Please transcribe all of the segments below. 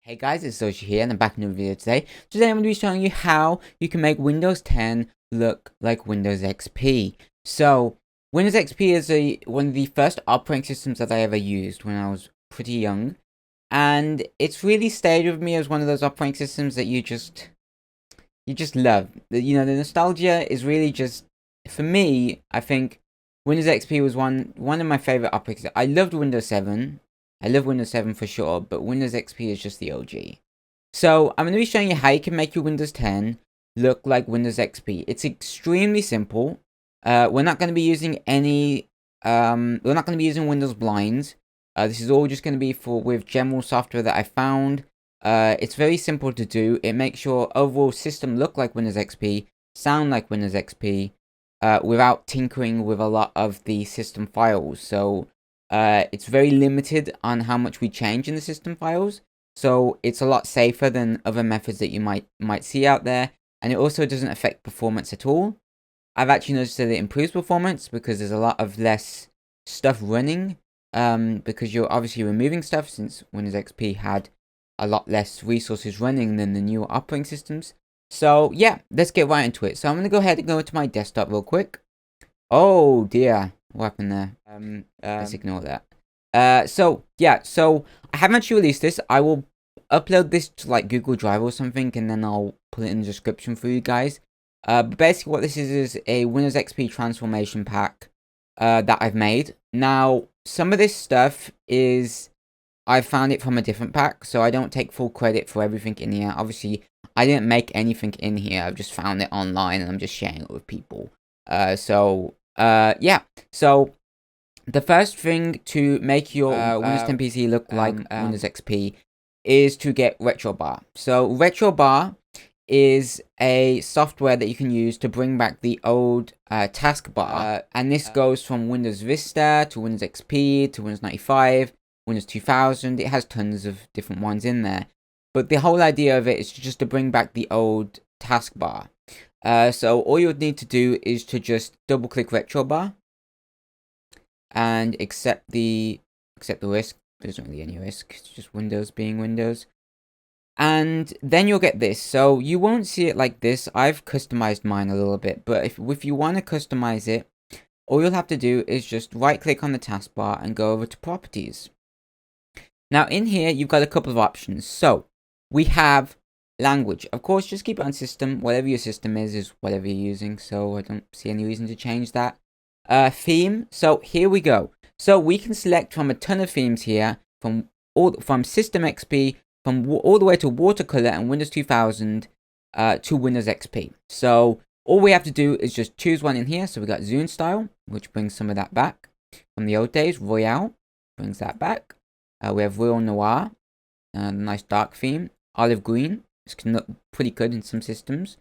Hey guys, it's Zoshi here and I'm back in another video today. Today I'm going to be showing you how you can make Windows 10 look like Windows XP. So, Windows XP is one of the first operating systems that I ever used when I was pretty young. And it's really stayed with me as one of those operating systems that you just love. You know, the nostalgia is really just, for me, I think Windows XP was one of my favorite operating systems. I loved Windows 7. I love Windows 7 for sure, but Windows XP is just the OG. So I'm going to be showing you how you can make your Windows 10 look like Windows XP. It's extremely simple. We're not going to be using we're not going to be using Windows blinds. This is all just going to be with general software that I found. It's very simple to do. It makes your overall system look like Windows XP, sound like Windows XP, without tinkering with a lot of the system files. So it's very limited on how much we change in the system files, so it's a lot safer than other methods that you might see out there, and it also doesn't affect performance at all. I've actually noticed that it improves performance because there's a lot of less stuff running, because you're obviously removing stuff, since Windows XP had a lot less resources running than the newer operating systems. So yeah, let's get right into it. So I'm going to go ahead and go into my desktop real quick. Oh dear. What happened there? Let's ignore that. So I haven't actually released this. I will upload this to like Google Drive or something, and then I'll put it in the description for you guys. But basically what this is a Windows XP transformation pack that I've made. Now, some of this stuff is, I found it from a different pack, so I don't take full credit for everything in here. Obviously, I didn't make anything in here. I've just found it online, and I'm just sharing it with people. Yeah, so the first thing to make your Windows 10 PC look like Windows XP is to get RetroBar. So RetroBar is a software that you can use to bring back the old taskbar, and this goes from Windows Vista to Windows XP to Windows 95, Windows 2000. It has tons of different ones in there, but the whole idea of it is just to bring back the old taskbar. So all you would need to do is to just double click RetroBar and accept the risk. There's not really any risk, it's just Windows being Windows. And then you'll get this. So you won't see it like this. I've customized mine a little bit, but if you want to customize it, all you'll have to do is just right click on the taskbar and go over to properties. Now in here you've got a couple of options. So we have language. Of course, just keep it on system. Whatever your system is whatever you're using, so I don't see any reason to change that. Theme. So here we go. So we can select from a ton of themes here, from System XP, from all the way to Watercolor and Windows 2000 to Windows XP. So all we have to do is just choose one in here. So we got Zune Style, which brings some of that back from the old days. Royale brings that back. We have Royal Noir, nice dark theme. Olive Green, this can look pretty good in some systems.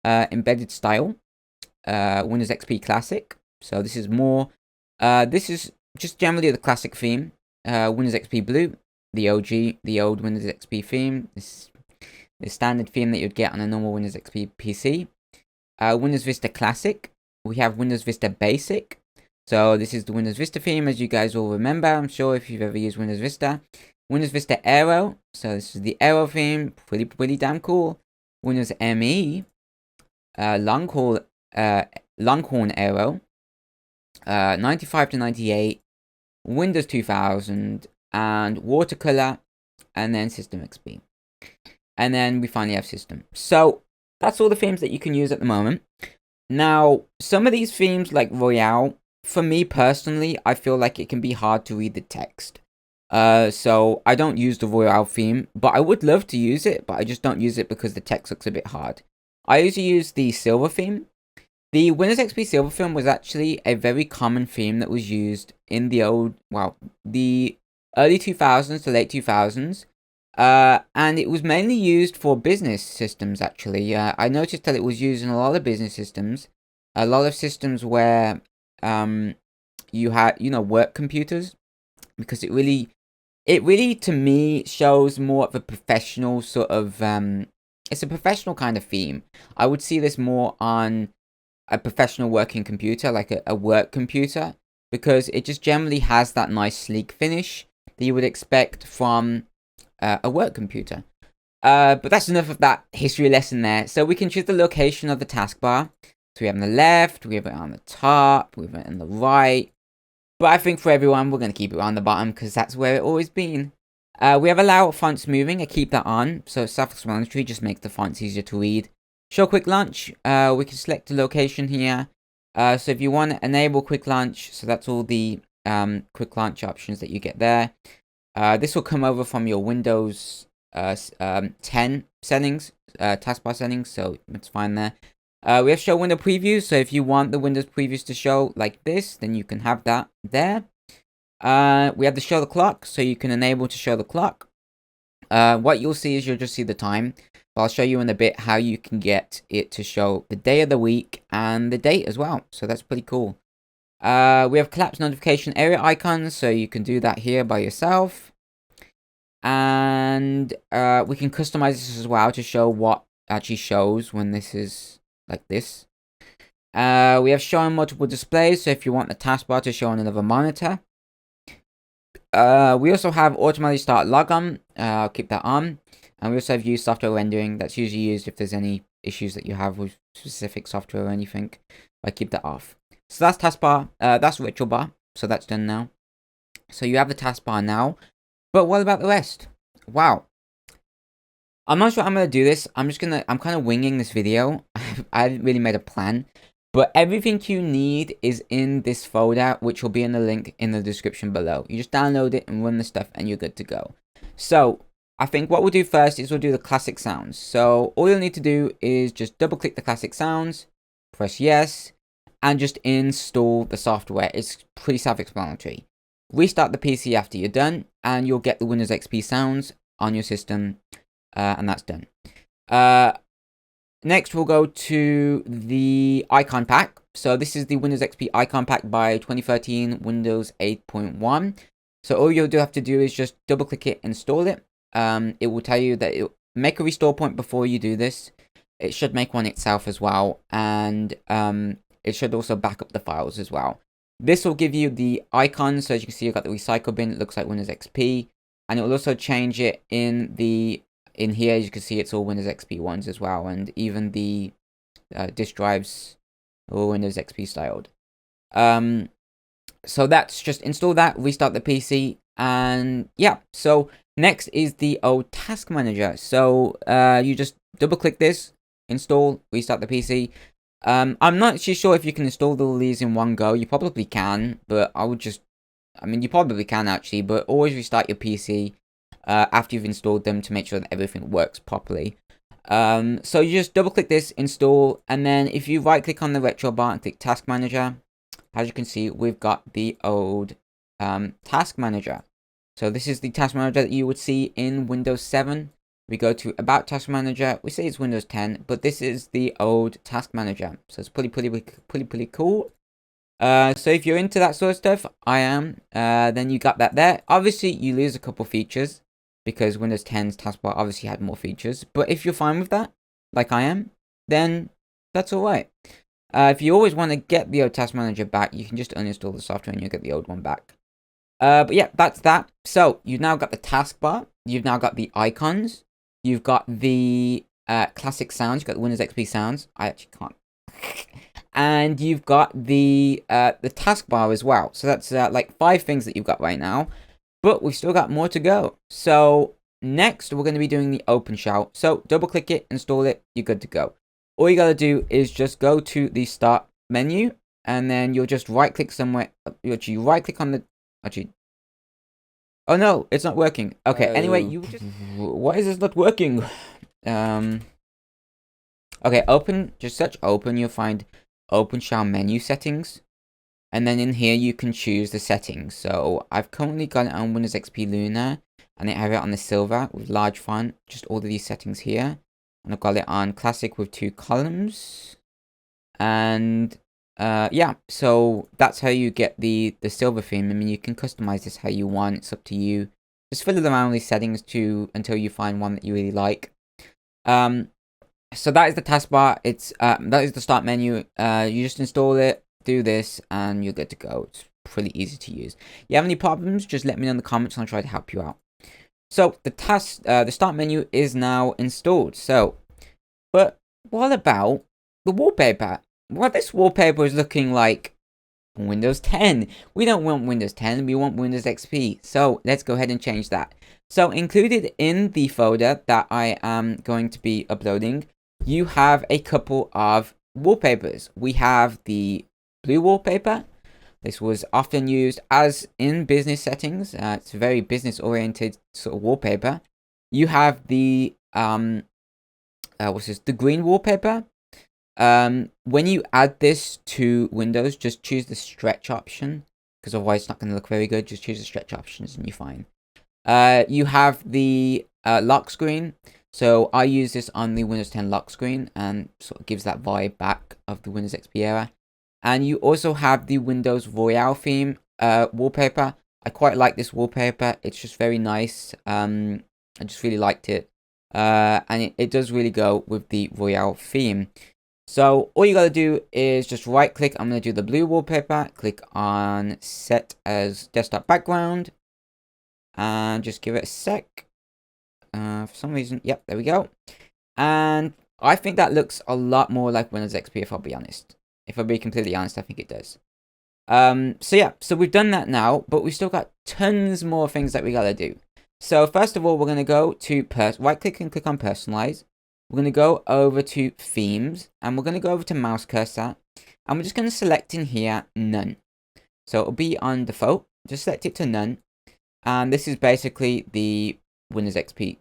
Embedded Style, Windows XP Classic. So this is more, this is just generally the classic theme. Windows XP Blue, the OG, the old Windows XP theme. This is the standard theme that you'd get on a normal Windows XP PC. Windows Vista Classic. We have Windows Vista Basic. So this is the Windows Vista theme, as you guys all remember, I'm sure, if you've ever used Windows Vista. Windows Vista Aero. So this is the Aero theme, pretty damn cool. Windows ME, Longhorn Aero, 95 to 98, Windows 2000, and Watercolor, and then System XP. And then we finally have System. So that's all the themes that you can use at the moment. Now, some of these themes, like Royale, for me personally, I feel like it can be hard to read the text. So I don't use the Royale theme, but I would love to use it, but I just don't use it because the text looks a bit hard. I usually use the Silver theme. The Windows XP Silver theme was actually a very common theme that was used in the early 2000s to late 2000s. And it was mainly used for business systems, actually. I noticed that it was used in a lot of business systems. A lot of systems where you had, work computers. Because it really, to me, shows more of a professional sort of, it's a professional kind of theme. I would see this more on a professional working computer, like a work computer, because it just generally has that nice sleek finish that you would expect from a work computer. But that's enough of that history lesson there. So we can choose the location of the taskbar. So we have it on the left, we have it on the top, we have it on the right. But I think for everyone, we're going to keep it on the bottom because that's where it's always been. We have allow fonts moving. I keep that on. So self-explanatory, just makes the fonts easier to read. Show quick launch. We can select the location here. So if you want to enable quick launch, so that's all the quick launch options that you get there. This will come over from your Windows 10 settings, taskbar settings, so it's fine there. We have show window previews, so if you want the Windows previews to show like this, then you can have that there. We have the show the clock, so you can enable to show the clock. What you'll see is you'll just see the time. But I'll show you in a bit how you can get it to show the day of the week and the date as well. So that's pretty cool. We have collapse notification area icons, so you can do that here by yourself. And we can customize this as well to show what actually shows when this is like this. We have showing multiple displays, so if you want the taskbar to show on another monitor. We also have automatically start logon. I'll keep that on. And we also have use software rendering. That's usually used if there's any issues that you have with specific software or anything. I keep that off. So that's taskbar. That's virtual bar. So that's done now. So you have the taskbar now. But what about the rest? Wow. I'm not sure I'm going to do this. I'm kind of winging this video. I haven't really made a plan. But everything you need is in this folder, which will be in the link in the description below. You just download it and run the stuff and you're good to go. So I think what we'll do first is we'll do the classic sounds. So all you'll need to do is just double click the classic sounds, press yes, and just install the software. It's pretty self-explanatory. Restart the PC after you're done, and you'll get the Windows XP sounds on your system, and that's done. Next, we'll go to the icon pack. So this is the Windows XP icon pack by 2013 Windows 8.1. So all you'll have to do is just double click it, install it. It will tell you that make a restore point before you do this. It should make one itself as well, and it should also back up the files as well. This will give you the icons, so as you can see, you've got the recycle bin. It looks like Windows XP, and it will also change it in here. As you can see, it's all Windows XP ones as well, and even the disk drives are all Windows XP styled. So that's just install that, restart the PC, and yeah. So next is the old task manager. So you just double click this, install, restart the PC. I'm not actually sure if you can install all these in one go. You probably can, but you probably can actually, but always restart your PC after you've installed them to make sure that everything works properly. So you just double click this, install, and then if you right click on the retro bar and click task manager, as you can see, we've got the old task manager. So this is the task manager that you would see in Windows 7. We go to About Task Manager. We say it's Windows 10, but this is the old Task Manager. So it's pretty cool. So if you're into that sort of stuff, I am. Then you got that there. Obviously, you lose a couple features because Windows 10's taskbar obviously had more features. But if you're fine with that, like I am, then that's all right. If you always want to get the old Task Manager back, you can just uninstall the software and you'll get the old one back. But yeah, that's that. So you've now got the taskbar. You've now got the icons. You've got the classic sounds. You've got the Windows XP sounds. I actually can't. And you've got the taskbar as well. So that's like 5 things that you've got right now. But we've still got more to go. So next, we're going to be doing the open shell. So double click it, install it, you're good to go. All you got to do is just go to the start menu. And then you'll just right click somewhere. You actually right click on the... Oh no, it's not working. Okay, anyway, you just... Why is this not working? Okay, open, just search open, you'll find open shell menu settings. And then in here, you can choose the settings. So I've currently got it on Windows XP Luna. And I have it on the silver with large font. Just all of these settings here. And I've got it on classic with 2 columns. And... yeah, so that's how you get the silver theme. I mean, you can customize this how you want. It's up to you. Just fiddle around with these settings until you find one that you really like. So that is the taskbar. It's that is the start menu. You just install it, do this, and you're good to go. It's pretty easy to use. If you have any problems, just let me know in the comments and I'll try to help you out. So the start menu is now installed. So, but what about the wallpaper? Well, this wallpaper is looking like Windows 10. We don't want Windows 10, we want Windows XP. So let's go ahead and change that. So included in the folder that I am going to be uploading, you have a couple of wallpapers. We have the blue wallpaper. This was often used as in business settings. It's a very business oriented sort of wallpaper. You have the what's this? The green wallpaper. When you add this to Windows, just choose the stretch option, because otherwise it's not going to look very good. Just choose the stretch options and you're fine. You have the lock screen. So I use this on the Windows 10 lock screen and sort of gives that vibe back of the Windows XP era. And you also have the Windows Royale theme wallpaper. I quite like this wallpaper. It's just very nice. I just really liked it. And it does really go with the Royale theme. So all you gotta do is just right click. I'm gonna do the blue wallpaper. Click on set as desktop background. And just give it a sec. For some reason, yep, there we go. And I think that looks a lot more like Windows XP, if I'll be honest. If I'll be completely honest, I think it does. So yeah, so we've done that now, but we've still got tons more things that we gotta do. So first of all, we're gonna go to right click and click on personalize. We're gonna go over to themes, and we're gonna go over to mouse cursor, and we're just gonna select in here none. So it'll be on default. Just select it to none, and this is basically the Windows XP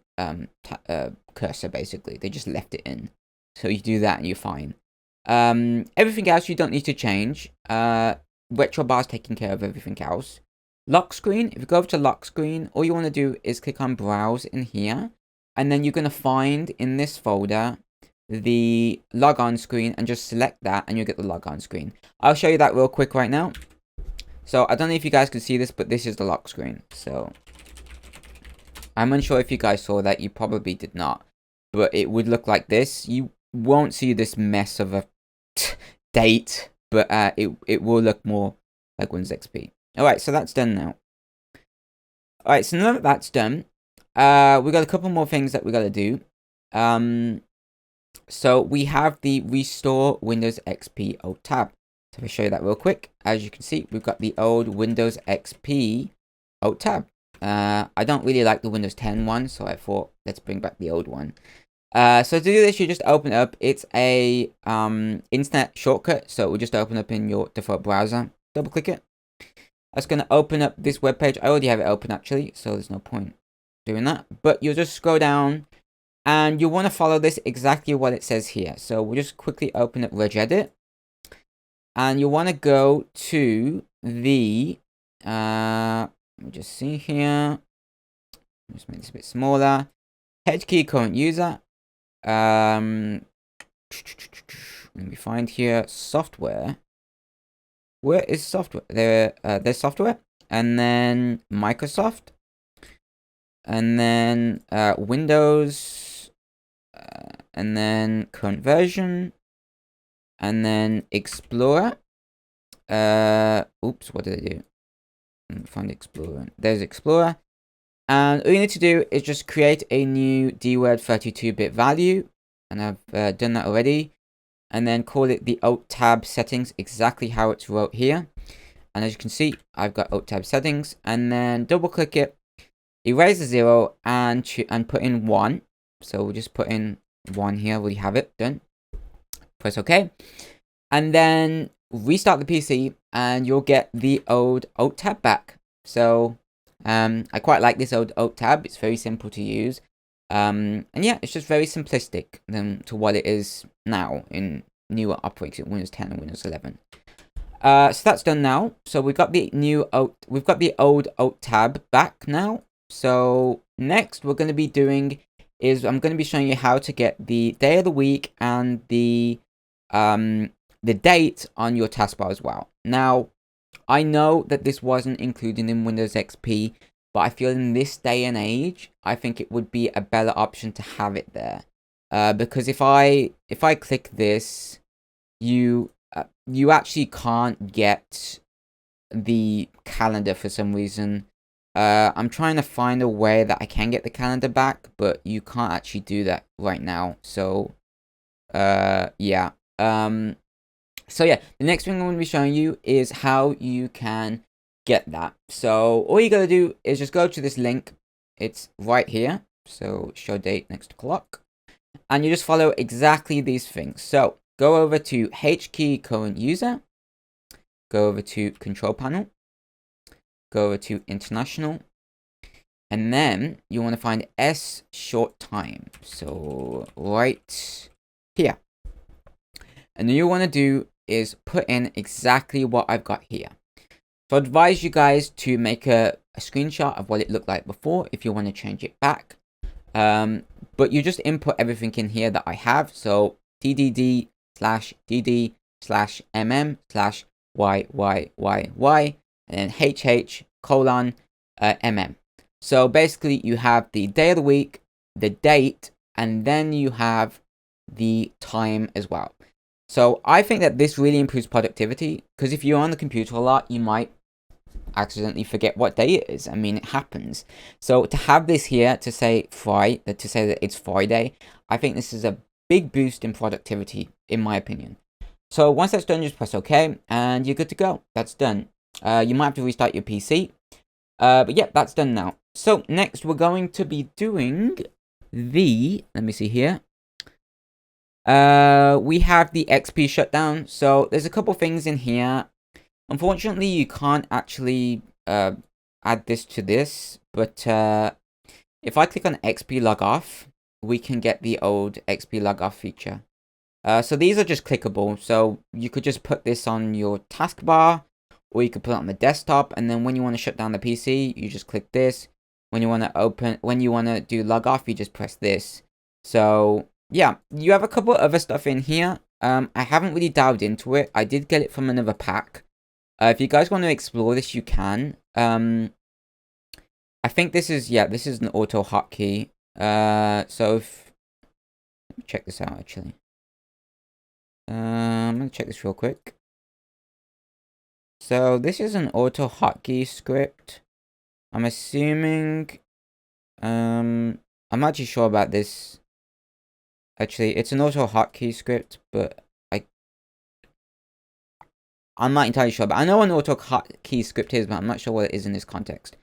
cursor. Basically, they just left it in. So you do that and you're fine. Everything else you don't need to change. Retro bar is taking care of everything else. Lock screen, if you go over to lock screen, all you want to do is click on browse in here, and then you're going to find in this folder the logon screen, and just select that and you'll get the logon screen. I'll show you that real quick right now. So I don't know if you guys can see this, but this is the lock screen. So I'm unsure if you guys saw that. You probably did not, but it would look like this. You won't see this mess of a date, but it will look more like Windows XP. Alright, so that's done now. Alright, so now that that's done, we got a couple more things that we got to do. So we have the restore Windows XP old tab. So I'll show you that real quick. As you can see, we've got the old Windows XP old tab. I don't really like the Windows 10 one, so I thought let's bring back the old one. So to do this, you just open it up. It's a internet shortcut, so it will just open up in your default browser. Double click it. That's going to open up this web page. I already have it open actually, so there's no point doing that. But you'll just scroll down, and you want to follow this exactly what it says here. So we'll just quickly open up regedit, and you want to go to the let me just see here. Just make this a bit smaller. Head key current user. Let me find here software. Where is software? There's software, and then Microsoft, and then Windows, and then current version, and then Explorer. Oops, what did I do? Find Explorer. There's Explorer. And all you need to do is just create a new dword 32-bit value. And I've done that already. And then call it the Alt Tab settings, exactly how it's wrote here. And as you can see, I've got Alt Tab settings. And then double click it, erase the 0, and put in 1. So we'll just put in 1 here. We have it done. Press OK. And then restart the PC, and you'll get the old Alt Tab back. So I quite like this old Alt Tab. It's very simple to use. And yeah, it's just very simplistic to what it is now in newer operating Windows 10 and Windows 11. So that's done now. So we've got the old Alt Tab back now. So next we're going to be doing is I'm going to be showing you how to get the day of the week and the date on your taskbar as well. Now, I know that this wasn't included in Windows XP, but I feel in this day and age, I think it would be a better option to have it there. Because if I click this, you actually can't get the calendar for some reason. I'm trying to find a way that I can get the calendar back, but you can't actually do that right now. So, yeah. So yeah, the next thing I'm going to be showing you is how you can get that. So all you got to do is just go to this link. It's right here. So show date next clock. And you just follow exactly these things. So go over to H key current user. Go over to control panel. Go over to international. And then you want to find S short time. So right here. And then you want to do is put in exactly what I've got here. So I advise you guys to make a screenshot of what it looked like before if you want to change it back. But you just input everything in here that I have. So DDD/DD/MM/YYYY and then HH colon MM. So basically you have the day of the week, the date, and then you have the time as well. So I think that this really improves productivity, because if you're on the computer a lot, you might accidentally forget what day it is. I mean, it happens. So to have this here to say that it's Friday, I think this is a big boost in productivity, in my opinion. So once that's done, just press OK, and you're good to go. That's done. You might have to restart your PC. But yeah, that's done now. So next, we're going to be doing let me see here. We have the XP shutdown. So there's a couple things in here. Unfortunately, you can't actually add this to this, but if I click on XP log off, we can get the old XP log off feature. So these are just clickable. So you could just put this on your taskbar, or you could put it on the desktop, and then when you want to shut down the PC, you just click this. When you want to do log off, you just press this. So yeah, you have a couple of other stuff in here. I haven't really dived into it. I did get it from another pack. If you guys want to explore this, you can. I think this is an auto hotkey. So let me check this out actually. I'm gonna check this real quick. So this is an auto hotkey script. I'm assuming. I'm not actually sure about this. Actually, it's an auto hotkey script, but I'm not entirely sure. But I know what an auto hotkey script is, but I'm not sure what it is in this context.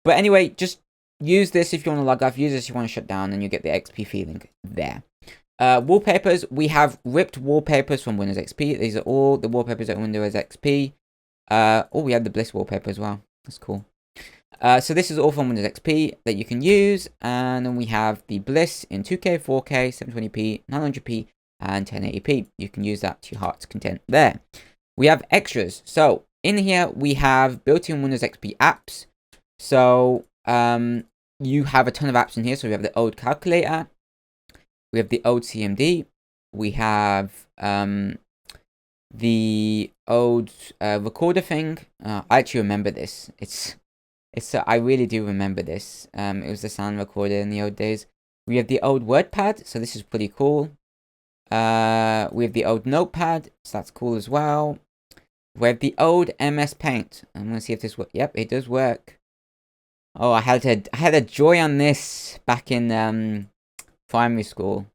But anyway, just use this if you want to log off. Use this if you want to shut down, and you get the XP feeling there. Wallpapers. We have ripped wallpapers from Windows XP. These are all the wallpapers at Windows XP. Oh, we have the Bliss wallpaper as well. That's cool. So this is all from Windows XP that you can use. And then we have the Bliss in 2K, 4K, 720p, 900p, and 1080p. You can use that to your heart's content there. We have extras. So in here, we have built-in Windows XP apps. So you have a ton of apps in here. So we have the old calculator. We have the old CMD. We have the old recorder thing. I actually remember this. I really do remember this. It was the sound recorder in the old days. We have the old WordPad, so this is pretty cool. We have the old Notepad, so that's cool as well. We have the old MS Paint. I'm gonna see if this works. Yep, it does work. Oh, I had a joy on this back in primary school.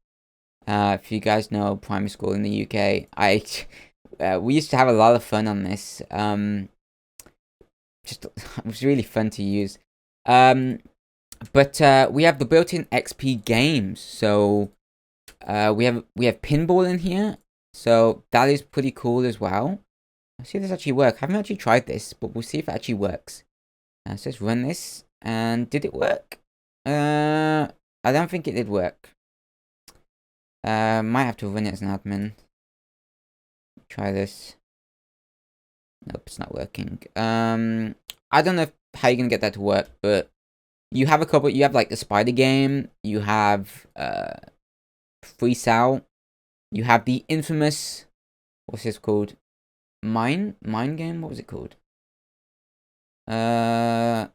If you guys know primary school in the UK, we used to have a lot of fun on this. It was really fun to use. But we have the built-in XP games. So we have pinball in here. So that is pretty cool as well. Let's see if this actually works. I haven't actually tried this, but we'll see if it actually works. So let's run this. And did it work? I don't think it did work. Might have to run it as an admin. Try this. Nope, it's not working. I don't know how you're gonna get that to work, but you have a couple. You have like the spider game. You have free cell. You have the infamous. What's this called? Mine game. What was it called? Oh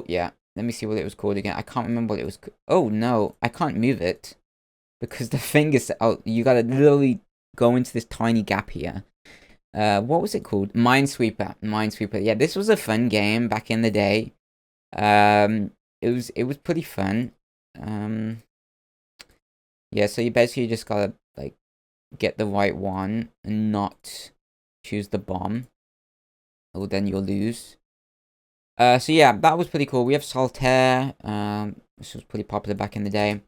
yeah. Let me see what it was called again. I can't remember what it was. Oh no, I can't move it because the thing is. Oh, you gotta literally go into this tiny gap here. What was it called? Minesweeper. Yeah, this was a fun game back in the day. It was pretty fun. Yeah, so you basically just gotta like get the right one and not choose the bomb, or then you'll lose. So yeah, that was pretty cool. We have Solitaire, which was pretty popular back in the day.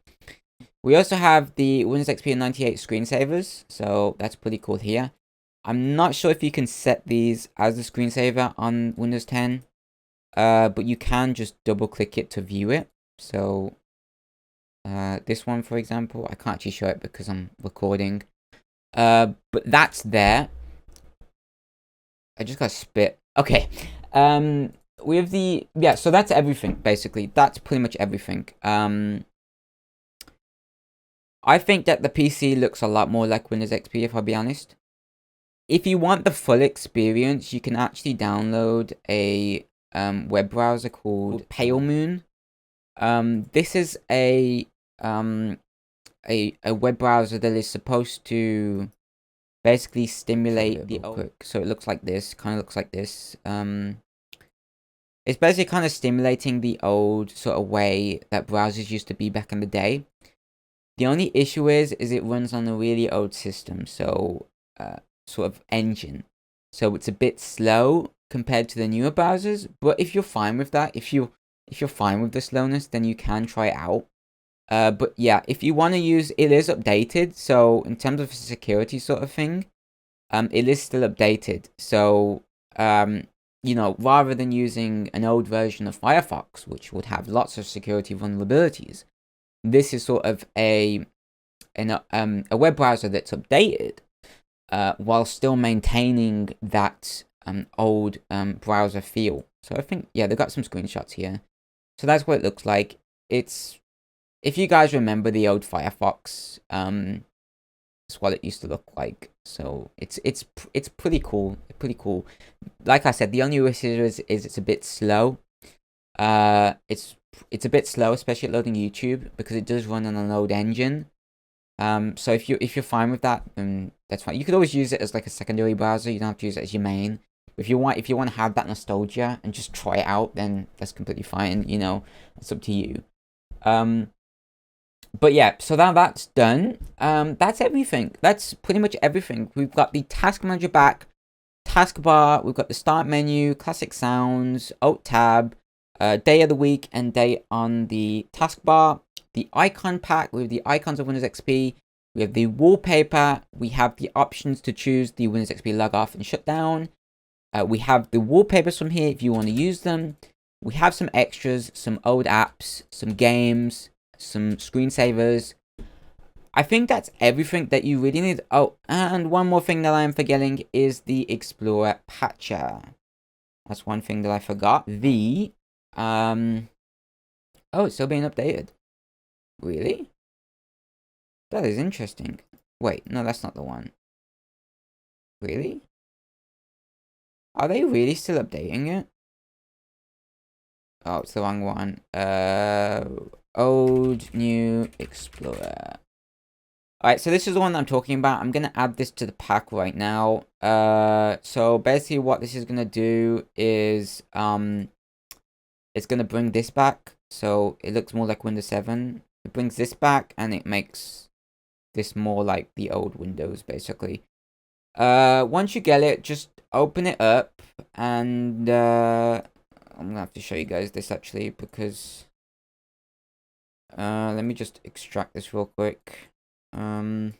We also have the Windows XP 98 screensavers, so that's pretty cool here. I'm not sure if you can set these as a screensaver on Windows 10, but you can just double click it to view it. So this one, for example, I can't actually show it because I'm recording. But that's there. I just got spit. Okay. We have the, yeah, so that's everything, basically. That's pretty much everything. I think that the PC looks a lot more like Windows XP, if I'll be honest. If you want the full experience, you can actually download a web browser called Pale Moon. This is a web browser that is supposed to basically stimulate the quick. So it looks like this, kind of looks like this. It's basically kind of stimulating the old sort of way that browsers used to be back in the day. The only issue is it runs on a really old system, so sort of engine. So it's a bit slow compared to the newer browsers. But if you're fine with that, if you're fine with the slowness, then you can try it out. But yeah, if you want to use, it is updated. So in terms of a security sort of thing, it is still updated. So you know, rather than using an old version of Firefox, which would have lots of security vulnerabilities, this is sort of a web browser that's updated, while still maintaining that old browser feel. So I think, yeah, they've got some screenshots here. So that's what it looks like. It's, if you guys remember the old Firefox, that's what it used to look like. So it's pretty cool. Pretty cool. Like I said, the only issue is it's a bit slow. It's a bit slow, especially at loading YouTube, because it does run on an old engine. So if you're fine with that, then that's fine. You could always use it as like a secondary browser. You don't have to use it as your main. If you want to have that nostalgia and just try it out, then that's completely fine. You know, it's up to you. But yeah, so that's done. That's everything. That's pretty much everything. We've got the task manager back, taskbar. We've got the start menu, classic sounds, alt tab, day of the week, and day on the taskbar. The icon pack with the icons of Windows XP. We have the wallpaper. We have the options to choose the Windows XP log off and shut down. We have the wallpapers from here if you want to use them. We have some extras, some old apps, some games, some screensavers. I think that's everything that you really need. Oh, and one more thing that I am forgetting is the Explorer Patcher. That's one thing that I forgot. The oh, it's still being updated. Really? That is interesting. Wait, no, that's not the one. Really? Are they really still updating it? Oh, it's the wrong one. Old, new, Explorer. Alright, so this is the one that I'm talking about. I'm going to add this to the pack right now. So basically what this is going to do is, it's going to bring this back. So it looks more like Windows 7. It brings this back and it makes this more like the old Windows, basically. Once you get it, just open it up and, I'm going to have to show you guys this actually because, let me just extract this real quick. Alright,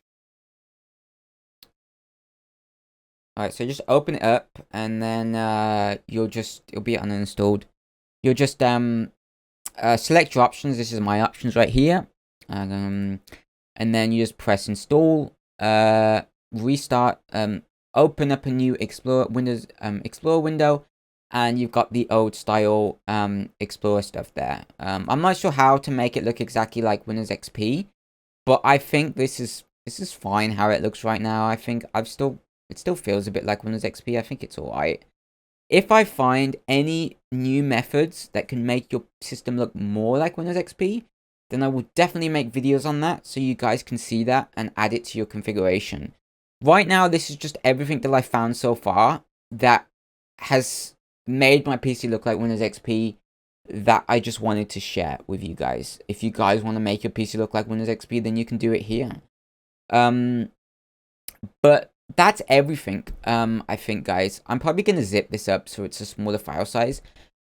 so just open it up and then, it'll be uninstalled. You'll just, select your options. This is my options right here. And then you just press install, restart, open up a new Windows Explorer window, and you've got the old style Explorer stuff there. I'm not sure how to make it look exactly like Windows XP, but I think this is fine how it looks right now. I think it still feels a bit like Windows XP. I think it's alright. If I find any new methods that can make your system look more like Windows XP, then I will definitely make videos on that so you guys can see that and add it to your configuration. Right now, this is just everything that I found so far that has made my PC look like Windows XP. that I just wanted to share with you guys. If you guys want to make your PC look like Windows XP, then you can do it here. But that's everything. I think, guys, I'm probably gonna zip this up so it's a smaller file size.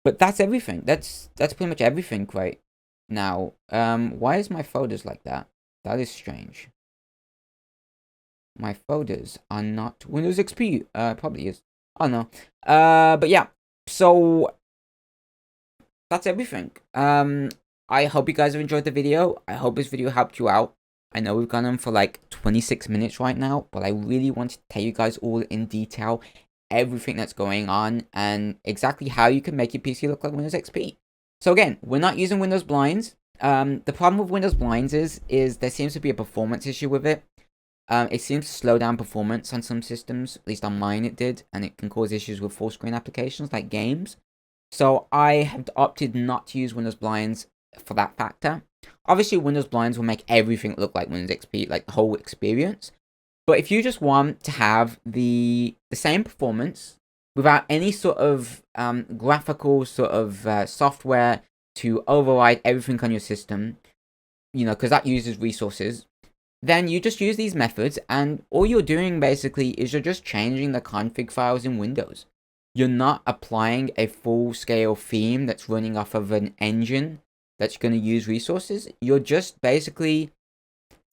But that's everything. That's pretty much everything right now. Why is my folders like that? That is strange. My folders are not Windows XP. Probably is. Oh no. But yeah. So that's everything. I hope you guys have enjoyed the video. I hope this video helped you out. I know we've gone on for like 26 minutes right now, but I really want to tell you guys all in detail everything that's going on and exactly how you can make your PC look like Windows XP. So again, we're not using Windows blinds. The problem with Windows blinds is there seems to be a performance issue with it. It seems to slow down performance on some systems, at least on mine it did, and it can cause issues with full screen applications like games. So I have opted not to use Windows blinds for that factor. Obviously, Windows blinds will make everything look like Windows XP, like the whole experience. But if you just want to have the same performance without any sort of graphical sort of software to override everything on your system, you know, because that uses resources, then you just use these methods, and all you're doing basically is you're just changing the config files in Windows. You're not applying a full-scale theme that's running off of an engine that's going to use resources. You're just basically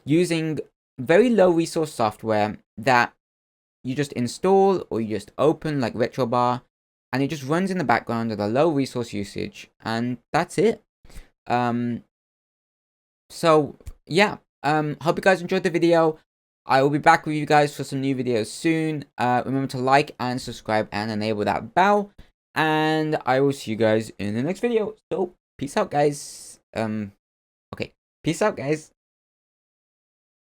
using very low resource software that you just install or you just open like RetroBar, and it just runs in the background at a low resource usage, and that's it. So yeah, hope you guys enjoyed the video. I will be back with you guys for some new videos soon. Remember to like and subscribe and enable that bell, and I will see you guys in the next video. So peace out, guys. Okay, peace out, guys.